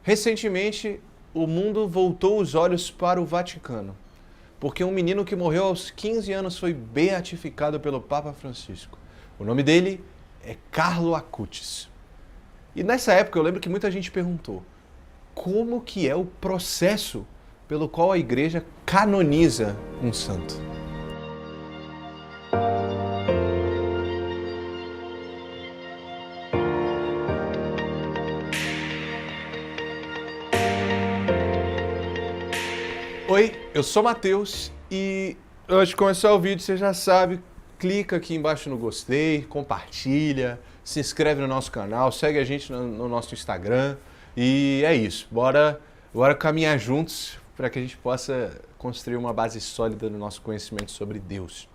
Recentemente, o mundo voltou os olhos para o Vaticano, porque um menino que morreu aos 15 anos foi beatificado pelo Papa Francisco. O nome dele é Carlo Acutis. E nessa época eu lembro que muita gente perguntou como que é o processo pelo qual a igreja canoniza um santo. Oi, eu sou Matheus e antes de começar o vídeo, você já sabe, clica aqui embaixo no gostei, compartilha, se inscreve no nosso canal, segue a gente no nosso Instagram e é isso. Bora caminhar juntos para que a gente possa construir uma base sólida no nosso conhecimento sobre Deus.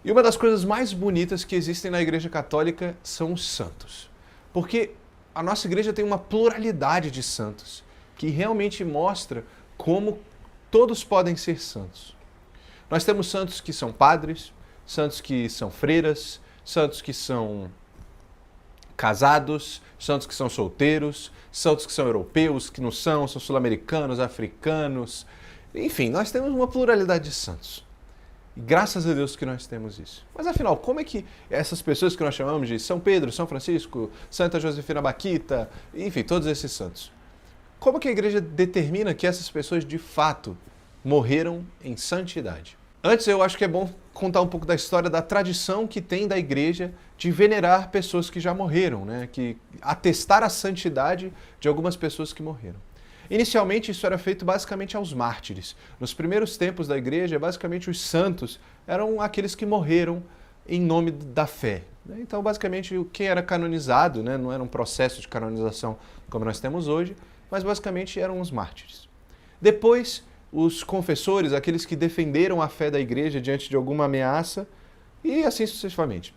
E uma das coisas mais bonitas que existem na Igreja Católica são os santos. Porque a nossa igreja tem uma pluralidade de santos que realmente mostra como todos podem ser santos. Nós temos santos que são padres, santos que são freiras, santos que são casados, santos que são solteiros, santos que são europeus, que não são sul-americanos, africanos. Enfim, nós temos uma pluralidade de santos. E graças a Deus que nós temos isso. Mas afinal, como é que essas pessoas que nós chamamos de São Pedro, São Francisco, Santa Josefina Baquita, enfim, todos esses santos, como que a igreja determina que essas pessoas de fato morreram em santidade? Antes eu acho que é bom contar um pouco da história da tradição que tem da igreja de venerar pessoas que já morreram, né? Que atestar a santidade de algumas pessoas que morreram. Inicialmente isso era feito basicamente aos mártires. Nos primeiros tempos da igreja, basicamente os santos eram aqueles que morreram em nome da fé. Então basicamente quem era canonizado, né? Não era um processo de canonização como nós temos hoje, mas basicamente eram os mártires. Depois, os confessores, aqueles que defenderam a fé da igreja diante de alguma ameaça, e assim sucessivamente.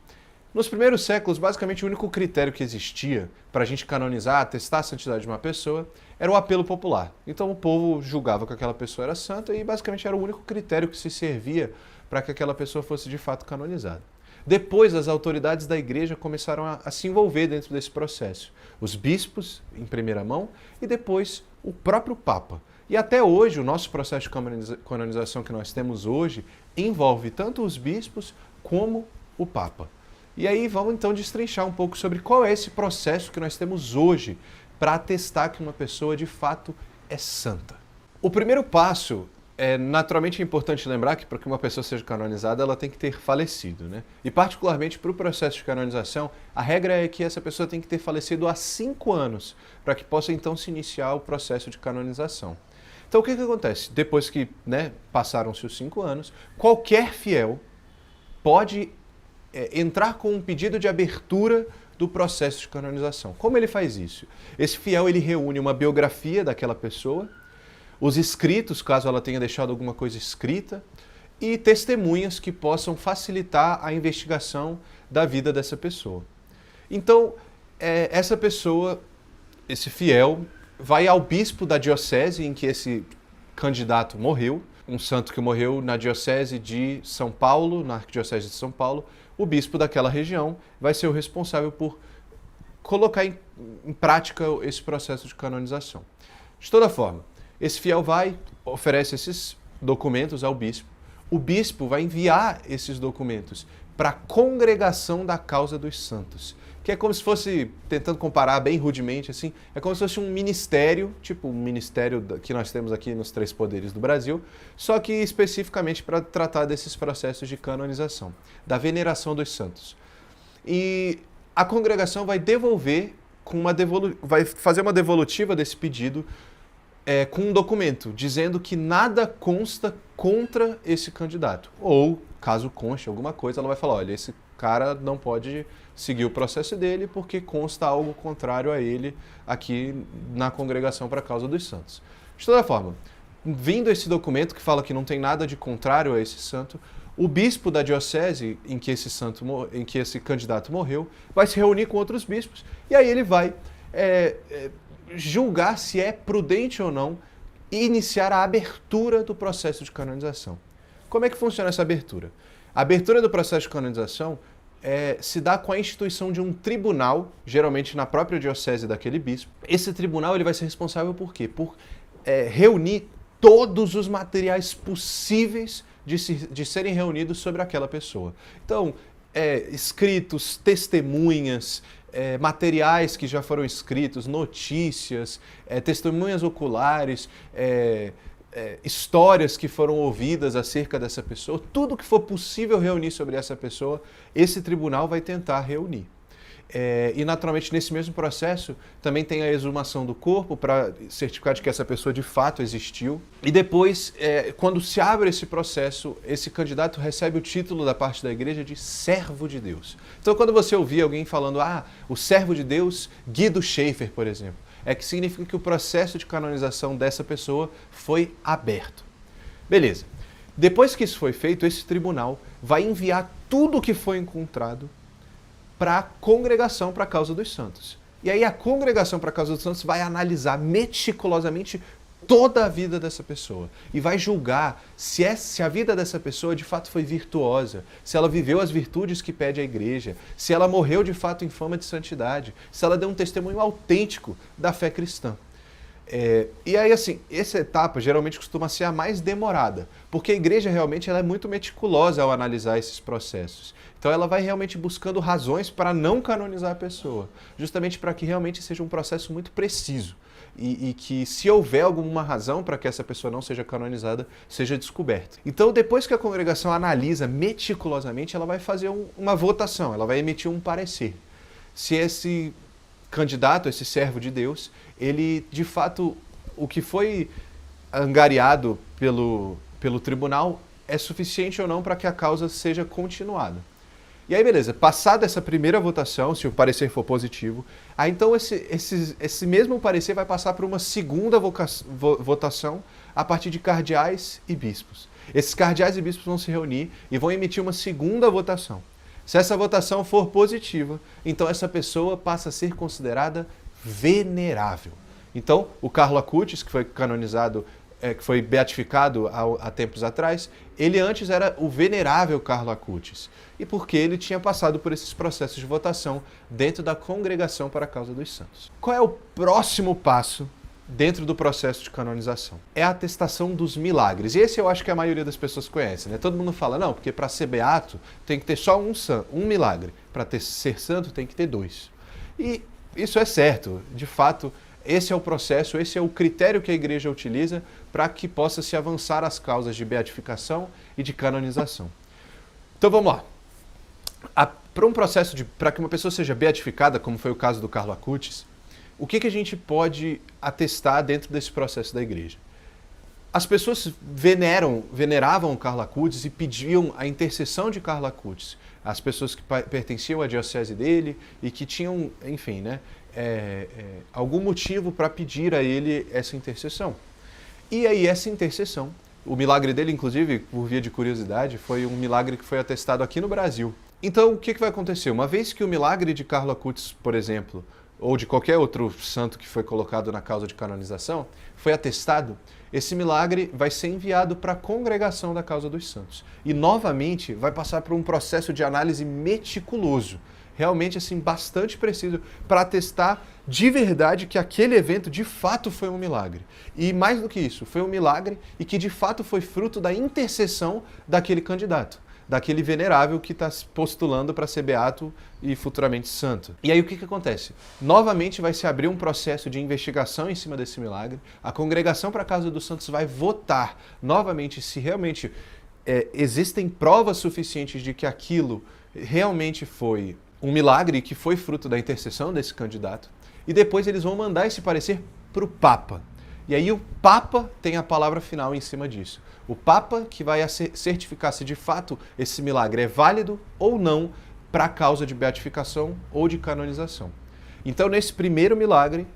Nos primeiros séculos, basicamente o único critério que existia para a gente canonizar, atestar a santidade de uma pessoa, era o apelo popular. Então o povo julgava que aquela pessoa era santa e basicamente era o único critério que se servia para que aquela pessoa fosse de fato canonizada. Depois, as autoridades da igreja começaram a se envolver dentro desse processo. Os bispos, em primeira mão, e depois o próprio Papa. E até hoje, o nosso processo de canonização que nós temos hoje envolve tanto os bispos como o Papa. E aí vamos então destrinchar um pouco sobre qual é esse processo que nós temos hoje para atestar que uma pessoa de fato é santa. O primeiro passo naturalmente é importante lembrar que para que uma pessoa seja canonizada, ela tem que ter falecido, né? E particularmente para o processo de canonização, a regra é que essa pessoa tem que ter falecido há 5 anos, para que possa então se iniciar o processo de canonização. Então o que acontece? Depois que passaram-se os 5 anos, qualquer fiel pode entrar com um pedido de abertura do processo de canonização. Como ele faz isso? Esse fiel ele reúne uma biografia daquela pessoa, os escritos, caso ela tenha deixado alguma coisa escrita, e testemunhas que possam facilitar a investigação da vida dessa pessoa. Então, essa pessoa, esse fiel, vai ao bispo da diocese em que esse candidato morreu, um santo que morreu na diocese de São Paulo, na arquidiocese de São Paulo, o bispo daquela região vai ser o responsável por colocar em prática esse processo de canonização. De toda forma, esse fiel vai, oferece esses documentos ao bispo. O bispo vai enviar esses documentos para a congregação da causa dos santos, que é como se fosse, tentando comparar bem rudemente, assim, é como se fosse um ministério, tipo o ministério que nós temos aqui nos 3 poderes do Brasil, só que especificamente para tratar desses processos de canonização, da veneração dos santos. E a congregação vai devolver, vai fazer uma devolutiva desse pedido, com um documento dizendo que nada consta contra esse candidato. Ou, caso conste alguma coisa, ela vai falar, olha, esse cara não pode seguir o processo dele porque consta algo contrário a ele aqui na Congregação para a Causa dos Santos. De toda forma, vindo esse documento que fala que não tem nada de contrário a esse santo, o bispo da diocese em que esse candidato morreu vai se reunir com outros bispos e aí ele vai julgar se é prudente ou não iniciar a abertura do processo de canonização. Como é que funciona essa abertura? A abertura do processo de canonização se dá com a instituição de um tribunal, geralmente na própria diocese daquele bispo. Esse tribunal ele vai ser responsável por quê? Por reunir todos os materiais possíveis de serem reunidos sobre aquela pessoa. Então, escritos, testemunhas, materiais que já foram escritos, notícias, testemunhas oculares, histórias que foram ouvidas acerca dessa pessoa, tudo que for possível reunir sobre essa pessoa, esse tribunal vai tentar reunir. E naturalmente nesse mesmo processo também tem a exumação do corpo para certificar de que essa pessoa de fato existiu. E depois, quando se abre esse processo, esse candidato recebe o título da parte da igreja de servo de Deus. Então quando você ouvir alguém falando, o servo de Deus, Guido Schaeffer, por exemplo, que significa que o processo de canonização dessa pessoa foi aberto. Beleza. Depois que isso foi feito, esse tribunal vai enviar tudo o que foi encontrado para a congregação para a causa dos santos. E aí a congregação para a causa dos santos vai analisar meticulosamente toda a vida dessa pessoa e vai julgar se a vida dessa pessoa de fato foi virtuosa, se ela viveu as virtudes que pede a igreja, se ela morreu de fato em fama de santidade, se ela deu um testemunho autêntico da fé cristã. E aí, assim, essa etapa geralmente costuma ser a mais demorada, porque a igreja realmente ela é muito meticulosa ao analisar esses processos. Então ela vai realmente buscando razões para não canonizar a pessoa, justamente para que realmente seja um processo muito preciso e que se houver alguma razão para que essa pessoa não seja canonizada, seja descoberta. Então depois que a congregação analisa meticulosamente, ela vai fazer uma votação, ela vai emitir um parecer. Se esse candidato, esse servo de Deus, ele de fato, o que foi angariado pelo tribunal é suficiente ou não para que a causa seja continuada. E aí, beleza, passada essa primeira votação, se o parecer for positivo, aí então esse mesmo parecer vai passar para uma segunda votação a partir de cardeais e bispos. Esses cardeais e bispos vão se reunir e vão emitir uma segunda votação. Se essa votação for positiva, então essa pessoa passa a ser considerada venerável. Então, o Carlo Acutis, que foi canonizado, que foi beatificado há tempos atrás, ele antes era o venerável Carlo Acutis. E porque ele tinha passado por esses processos de votação dentro da Congregação para a Causa dos Santos. Qual é o próximo passo dentro do processo de canonização? É a atestação dos milagres. E esse eu acho que a maioria das pessoas conhece, né? Todo mundo fala, não, porque para ser beato tem que ter só um milagre. Para ser santo tem que ter 2. E isso é certo. De fato, esse é o processo, esse é o critério que a igreja utiliza para que possa se avançar as causas de beatificação e de canonização. Então vamos lá. Para um processo para que uma pessoa seja beatificada, como foi o caso do Carlo Acutis, o que a gente pode atestar dentro desse processo da igreja? As pessoas veneravam o Carlo Acutis e pediam a intercessão de Carlo Acutis. As pessoas que pertenciam à diocese dele e que tinham, enfim, né, algum motivo para pedir a ele essa intercessão. E aí essa intercessão, o milagre dele, inclusive, por via de curiosidade, foi um milagre que foi atestado aqui no Brasil. Então, o que vai acontecer? Uma vez que o milagre de Carlo Acutis, por exemplo, ou de qualquer outro santo que foi colocado na causa de canonização, foi atestado, esse milagre vai ser enviado para a congregação da causa dos santos. E, novamente, vai passar por um processo de análise meticuloso, realmente assim, bastante preciso, para atestar de verdade que aquele evento de fato foi um milagre. E mais do que isso, foi um milagre e que de fato foi fruto da intercessão daquele candidato, daquele venerável que está postulando para ser beato e futuramente santo. E aí o que acontece? Novamente vai se abrir um processo de investigação em cima desse milagre, a congregação para a Casa dos Santos vai votar novamente se realmente existem provas suficientes de que aquilo realmente foi um milagre que foi fruto da intercessão desse candidato, e depois eles vão mandar esse parecer para o Papa. E aí o Papa tem a palavra final em cima disso. O Papa que vai certificar se de fato esse milagre é válido ou não para a causa de beatificação ou de canonização. Então, nesse primeiro milagre,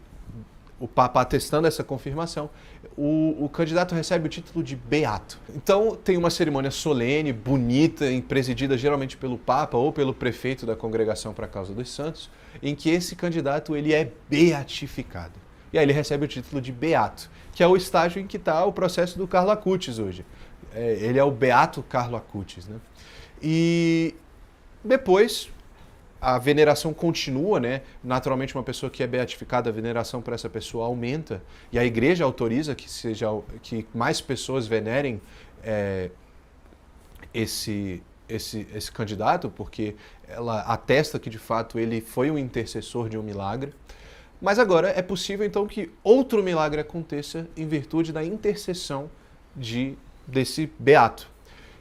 o Papa atestando essa confirmação, o candidato recebe o título de beato. Então, tem uma cerimônia solene, bonita, presidida geralmente pelo Papa ou pelo prefeito da Congregação para a Causa dos Santos, em que esse candidato ele é beatificado. E aí ele recebe o título de beato, que é o estágio em que está o processo do Carlo Acutis hoje. Ele é o beato Carlo Acutis, né? E Depois, a veneração continua, né? Naturalmente, uma pessoa que é beatificada, a veneração para essa pessoa aumenta, e a igreja autoriza que mais pessoas venerem esse candidato, porque ela atesta que de fato ele foi um intercessor de um milagre. Mas agora é possível então que outro milagre aconteça em virtude da intercessão desse beato.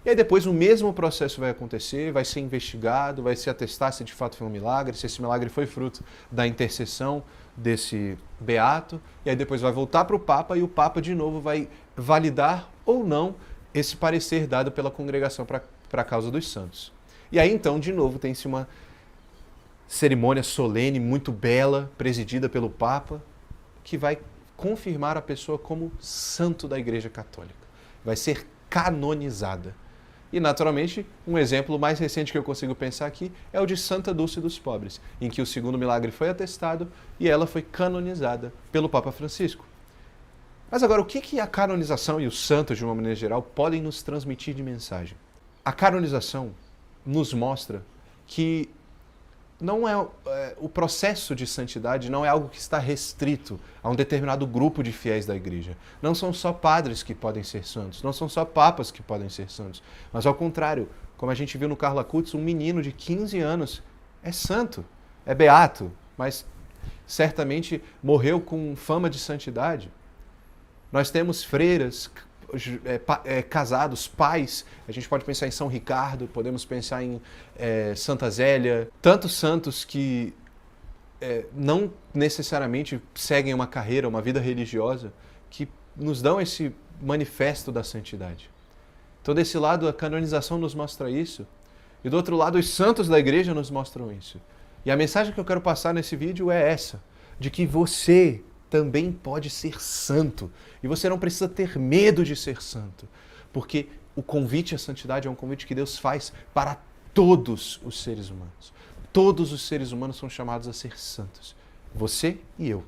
E aí depois o mesmo processo vai acontecer, vai ser investigado, vai se atestar se de fato foi um milagre, se esse milagre foi fruto da intercessão desse beato, e aí depois vai voltar para o Papa e o Papa de novo vai validar ou não esse parecer dado pela congregação para a causa dos santos. E aí então de novo tem-se uma cerimônia solene, muito bela, presidida pelo Papa, que vai confirmar a pessoa como santo da Igreja Católica. Vai ser canonizada. E, naturalmente, um exemplo mais recente que eu consigo pensar aqui é o de Santa Dulce dos Pobres, em que o segundo milagre foi atestado e ela foi canonizada pelo Papa Francisco. Mas agora, o que a canonização e os santos, de uma maneira geral, podem nos transmitir de mensagem? A canonização nos mostra que não o processo de santidade não é algo que está restrito a um determinado grupo de fiéis da igreja. Não são só padres que podem ser santos, não são só papas que podem ser santos, mas ao contrário, como a gente viu no Carla Cutts, um menino de 15 anos é santo, é beato, mas certamente morreu com fama de santidade. Nós temos freiras, casados, pais, a gente pode pensar em São Ricardo, podemos pensar em Santa Zélia, tantos santos que não necessariamente seguem uma carreira, uma vida religiosa, que nos dão esse manifesto da santidade. Então, desse lado, a canonização nos mostra isso, e do outro lado, os santos da igreja nos mostram isso. E a mensagem que eu quero passar nesse vídeo é essa, de que você também pode ser santo. E você não precisa ter medo de ser santo, porque o convite à santidade é um convite que Deus faz para todos os seres humanos. Todos os seres humanos são chamados a ser santos. Você e eu.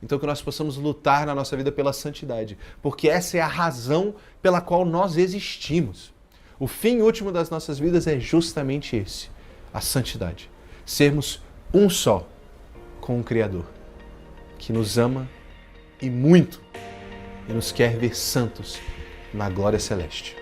Então que nós possamos lutar na nossa vida pela santidade, porque essa é a razão pela qual nós existimos. O fim último das nossas vidas é justamente esse, a santidade. Sermos um só com o Criador, que nos ama e muito, e nos quer ver santos na glória celeste.